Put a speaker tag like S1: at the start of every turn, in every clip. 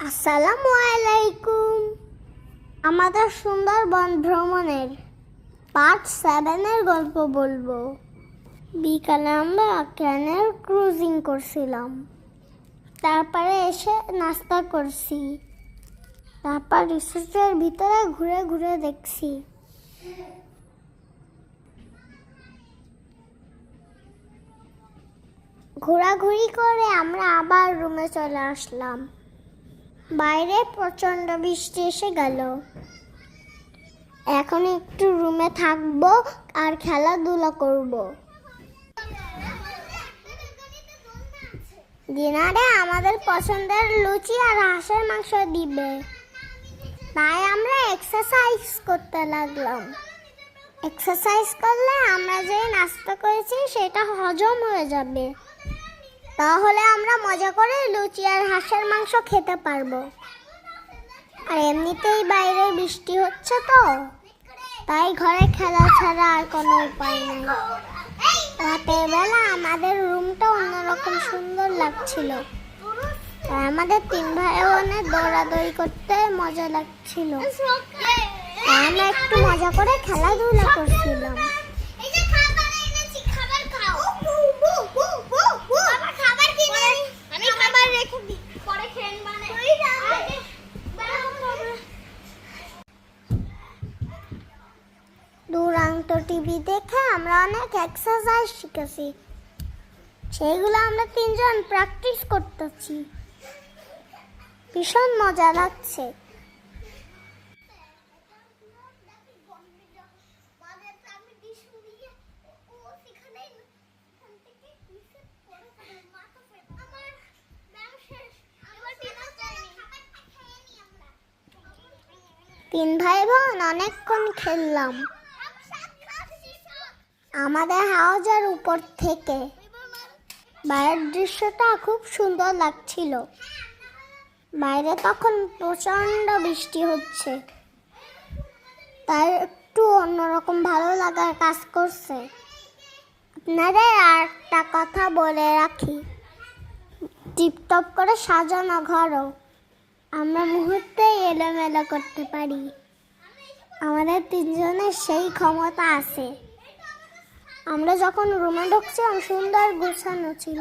S1: আসসালামু আলাইকুম। আমাদের সুন্দরবন ভ্রমণের পার্ট 7 এর গল্প বলবো। বিকালে আমরা ক্যানেল ক্রুজিং করছিলাম, তারপরে এসে নাস্তা করছি, তারপর রিসোর্টের ভিতরে ঘুরে ঘুরে দেখছি। ঘোরাঘুরি করে আমরা আবার রুমে চলে আসলাম। বাইরে প্রচন্ড বৃষ্টি এসে গেল। এখন একটু রুমে থাকবো আর খেলাধুলা করব। ডিনারে আমাদের পছন্দের লুচি আর হাঁসের মাংস দিবে, তাই আমরা এক্সারসাইজ করতে লাগলাম। এক্সারসাইজ করলে আমরা যে নাস্তা করেছি সেটা হজম হয়ে যাবে, তাহলে আমরা মজা করে লুচি আর হাঁসের মাংস খেতে পারবো। আর এমনিতেই বাইরে বৃষ্টি হচ্ছে, তো তাই ঘরে খেলা ছাড়া আর কোনো উপায় নেই। রাতের বেলা আমাদের রুমটা অন্যরকম সুন্দর লাগছিল। আর আমাদের 3 ভাই বোনের দৌড়াদৌড়ি করতে মজা লাগছিল। আমরা একটু মজা করে খেলাধুলা করছিলাম। দুরান্ত টিভি দেখে আমরা অনেক এক্সারসাইজ শিখেছি, সেগুলো আমরা 3 জন প্র্যাকটিস করতেছি। ভীষণ মজা লাগছে। তিন ভাই বোন অনেকক্ষণ খেললাম আমাদের হাউজের উপর থেকে। বাইরের দৃশ্যটা খুব সুন্দর লাগছিল। বাইরে তখন প্রচন্ড বৃষ্টি হচ্ছে, তাই একটু অন্যরকম ভালো লাগার কাজ করছে। আপনাদের আর একটা কথা বলে রাখি, টিপটপ করে সাজানো ঘরও আমরা মুহূর্তে এলোমেলো করতে পারি। আমাদের 3 জনের সেই ক্ষমতা আছে। আমরা যখন রুমে ঢুকছিলাম সুন্দর গুছানো ছিল,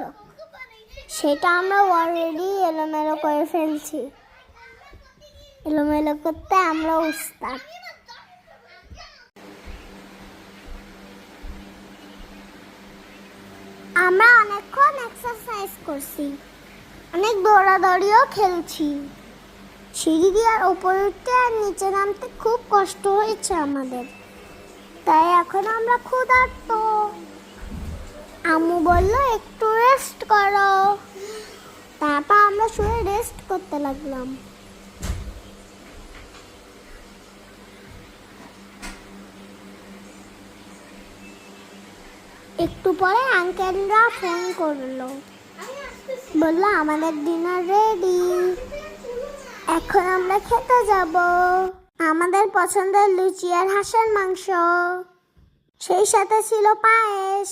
S1: সেটা আমরা অলরেডি এলোমেলো করে ফেলছি। এলোমেলো করতে আমরা উস্তাদ। আমরা অনেকক্ষণ এক্সারসাইজ করছি, অনেক দৌড়াদৌড়িও খেলছি। সিঁড়ি দিয়ে আর উপরে উঠতে আর নিচে নামতে খুব কষ্ট হয়েছে আমাদের, তাই এখন আমরা ক্ষুধার্ত। আম্মু বললো একটু রেস্ট করো, তারপর আমরা শুয়ে রেস্ট করতে লাগলাম। একটু পরে আঙ্কেলরা ফোন করলো, বললো আমাদের ডিনার রেডি, এখন আমরা খেতে যাব। আমাদের পছন্দের লুচি আর হাঁসের মাংস, সেই সাথে ছিল পায়েস,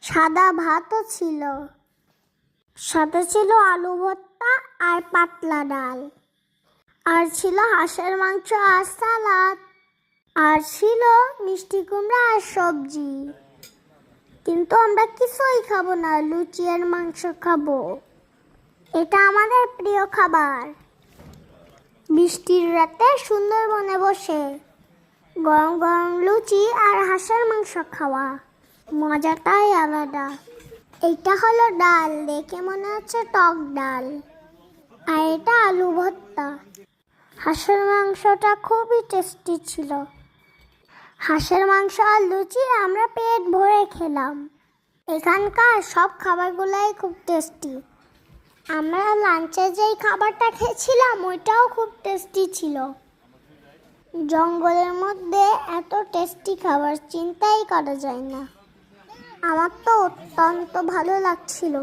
S1: সাদা ভাতও ছিল, সাথে ছিল আলু ভর্তা আর পাতলা ডাল, আর ছিল হাঁসের মাংস আর সালাদ, আর ছিল মিষ্টি কুমড়া আর সবজি। কিন্তু আমরা কিছুই খাবো না, লুচি আর মাংস খাবো। এটা আমাদের প্রিয় খাবার। বৃষ্টির রাতে সুন্দরবনে বসে গরম গরম লুচি আর হাঁসের মাংস খাওয়া মজাটাই আলাদা। এটা হলো ডাল, দেখে মনে হচ্ছে টক ডাল, আর এটা আলু ভর্তা। হাঁসের মাংসটা খুবই টেস্টি ছিল। হাঁসের মাংস আর লুচি আমরা পেট ভরে খেলাম। এখানকার সব খাবারগুলাই খুব টেস্টি। আমরা লাঞ্চে যেই খাবারটা খেয়েছিলাম ওইটাও খুব টেস্টি ছিল। জঙ্গলের মধ্যে এত টেস্টি খাবার চিন্তাই করা যায় না। আমার তো অত্যন্ত ভালো লাগছিল।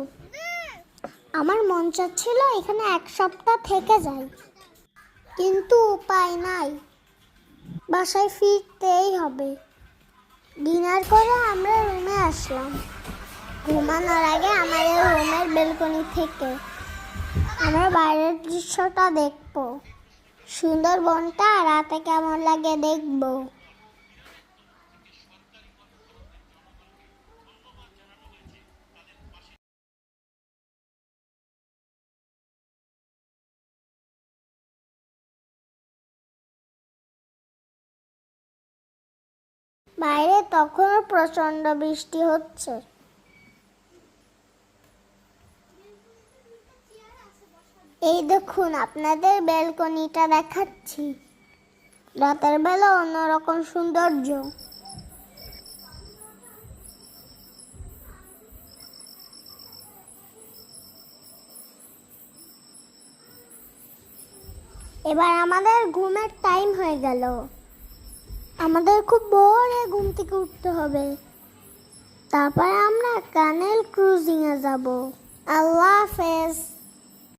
S1: আমার মন চাচ্ছিল এখানে 1 সপ্তাহ থেকে যাই, কিন্তু উপায় নাই, বাসায় ফিরতেই হবে। ডিনার করে আমরা রুমে আসলাম। ঘুমানোর আগে আমাদের রুমের বেলকনি থেকে আমরা বাইরের দৃশ্যটা দেখবো, সুন্দরবনটা রাতে কেমন লাগে দেখবো। বাইরে তখনও প্রচন্ড বৃষ্টি হচ্ছে। এই দেখুন, আপনাদের ব্যালকনিটা দেখাচ্ছি, রাতের বেলা অন্যরকম সৌন্দর্য। এবার আমাদের ঘুমের টাইম হয়ে গেল, আমাদের খুব ভোরে ঘুম থেকে উঠতে হবে, তারপরে আমরা কানেল ক্রুজিং এ যাব। আল্লাহ হাফেজ।